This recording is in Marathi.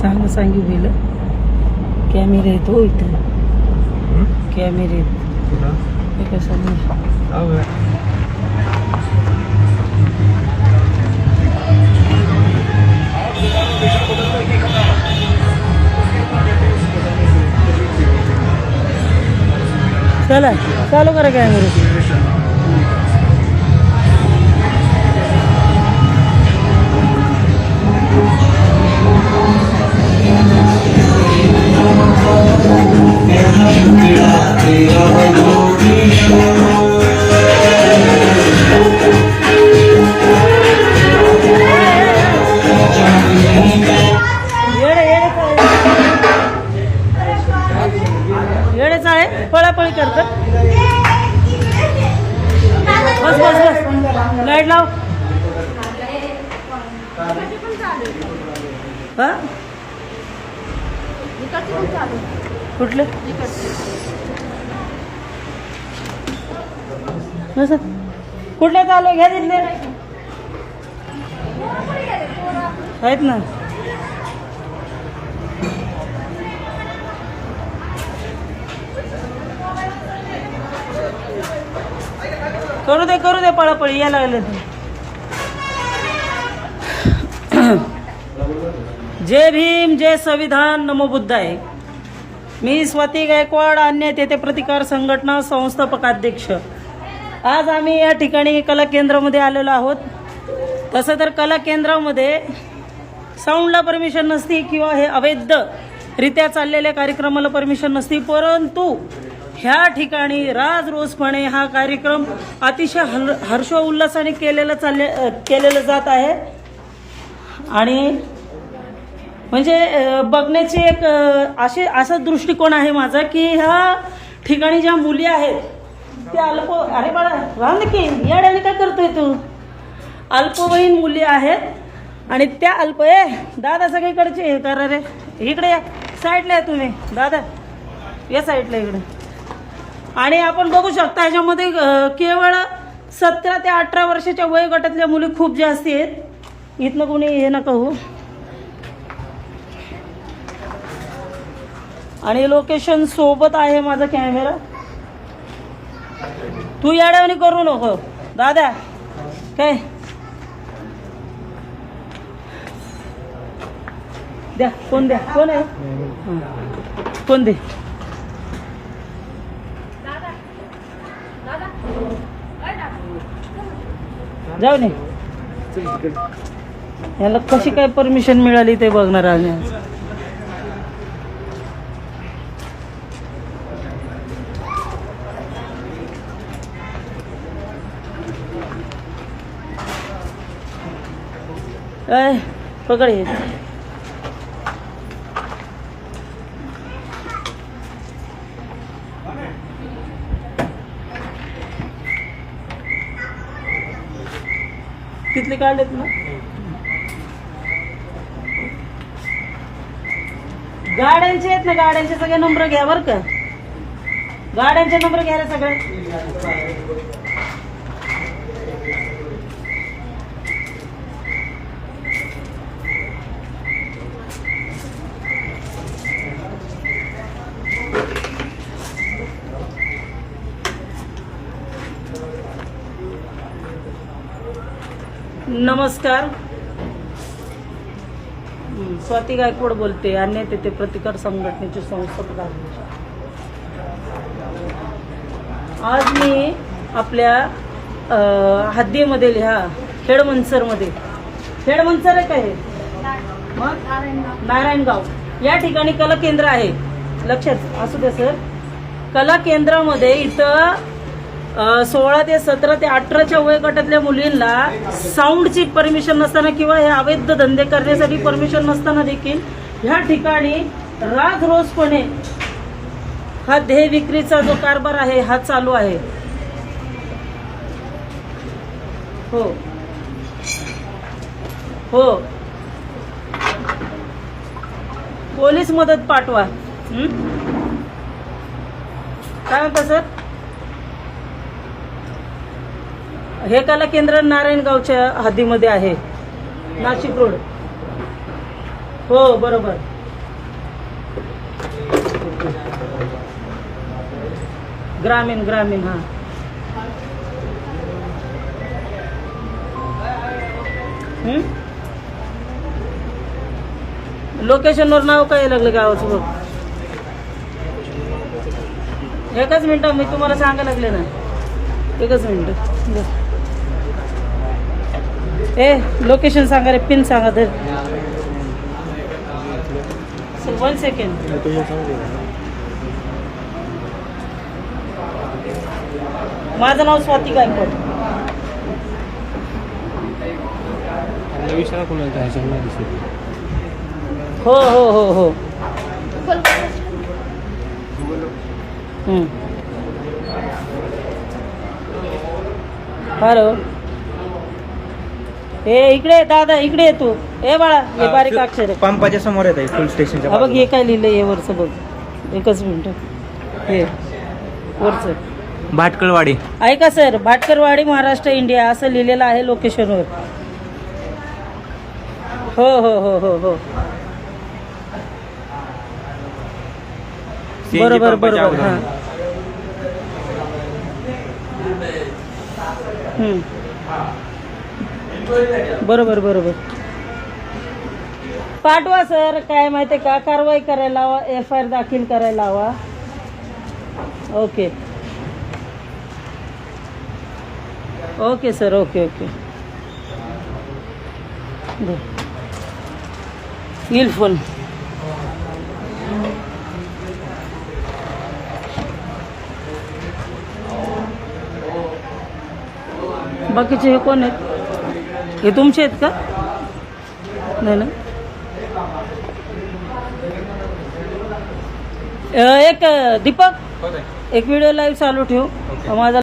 सांगी गेलं कॅमेरे आहेत हो इथं कॅमेरे हे कसं चला चालू करा कॅमेरे येडे चाळे पळापळी करतात बस बस बस लाईट लाव हा कुठले कुठले चालू घ्या तिथले आहेत ना करू दे पळापळी या लागले जय भीम जय संविधान नमो बुद्धाय. मी स्वाती गायकवाड अन्य तेथे प्रतिकार संघटना संस्थापकाध्यक्ष. आज आम्ही या ठिकाणी कला केंद्रामध्ये आलेलो आहोत. तसं तर कला केंद्रामध्ये साऊंडला परमिशन नसती किंवा हे अवैधरित्या चाललेल्या कार्यक्रमाला परमिशन नसती, परंतु ह्या ठिकाणी राजरोसपणे हा कार्यक्रम अतिशय हर्षोल्लासाने केलेलं जात आहे. आणि म्हणजे बघण्याची एक असा दृष्टिकोन आहे माझा की ह्या ठिकाणी ज्या मुली आहेत त्या अरे बाळा राहून दे की याड्याने काय करतोय तू. अल्पवयीन मुली आहेत आणि त्या दादा सगळीकडचे हे करा रे इकडे या साईडला आहे तुम्ही दादा या साईडला इकडे. आणि आपण बघू शकता ह्याच्यामध्ये केवळ 17 ते 18 वर्षाच्या वयोगटातल्या मुली खूप जास्त आहेत. इथनं कोणी हे नका हो. आणि लोकेशन सोबत आहे माझा कॅमेरा. तू याड्यावणी करू नको दादा काय द्या कोण आहे कोण दे जाऊ नये. याला कशी काय परमिशन मिळाली ते बघणार आम्ही आज. पकड ये तिथले काढलेत ना गाड्यांचे आहेत ना गाड्यांचे सगळे नंबर घ्या बर का. गाड्यांचे नंबर घ्या रे सगळे. नमस्कार, स्वाती गायकवाड बोलते. अन्य तेथे प्रतिकार संघटनेचे संस्थापक अध्यक्ष. आज मी आपल्या हद्दीमधील ह्या खेडमनसरमध्ये खेडमनसर आहे काय मग नारायणगाव या ठिकाणी कला केंद्र आहे. लक्षात असू दे सर. कला केंद्रामध्ये इथं 16 ते 17 ते 18च्या वयोगटातल्या मुलींना साऊंडची परमिशन नसताना किंवा हे अवैध धंदे करण्यासाठी परमिशन नसताना देखील ह्या ठिकाणी राजरोसपणे हा देह विक्रीचा जो कारभार आहे हा चालू आहे. हो हो पोलीस मदत पाठवा. काय म्हणता सर. हे कला केंद्र नारायणगावच्या हद्दीमध्ये आहे, नाशिक रोड. हो बरोबर. ग्रामीण ग्रामीण हां. लोकेशनवर नाव काय लागलं गावाचं बघ. एकच मिनिट मी तुम्हाला सांगायला लागले ना. एकच मिनिट. ए लोकेशन सांगा रे. पिन सांगा तर. 1 सेकंड. माझं नाव स्वाती गायकवाड. हो हो हो हो. हॅलो. ए इकडे दादा इकडे तू. ए बाळा हे बारीक अक्षर आहे. पंपाच्या समोर येत आहे फुल स्टेशनच्या हा बघ हे काय लिहिलंय हे वरचं बघ. एकच मिनिट. हे वरचं भाटकळवाडी. ऐका सर. भाटकरवाडी महाराष्ट्र इंडिया असं लिहिलेलं आहे लोकेशनवर. हो हो हो हो हो. बरोबर बरोबर हां. बरोबर बरोबर. पाठवा सर. काय माहिती का कारवाई करायला हवा. FIR दाखल करायला हवा. Okay okay sir. Okay okay. येईल फोन. बाकीचे हे कोण आहेत. हे तुमचे आहेत का. नाही ना. एक दीपक एक व्हिडिओ लाईव्ह चालू ठेव. माझा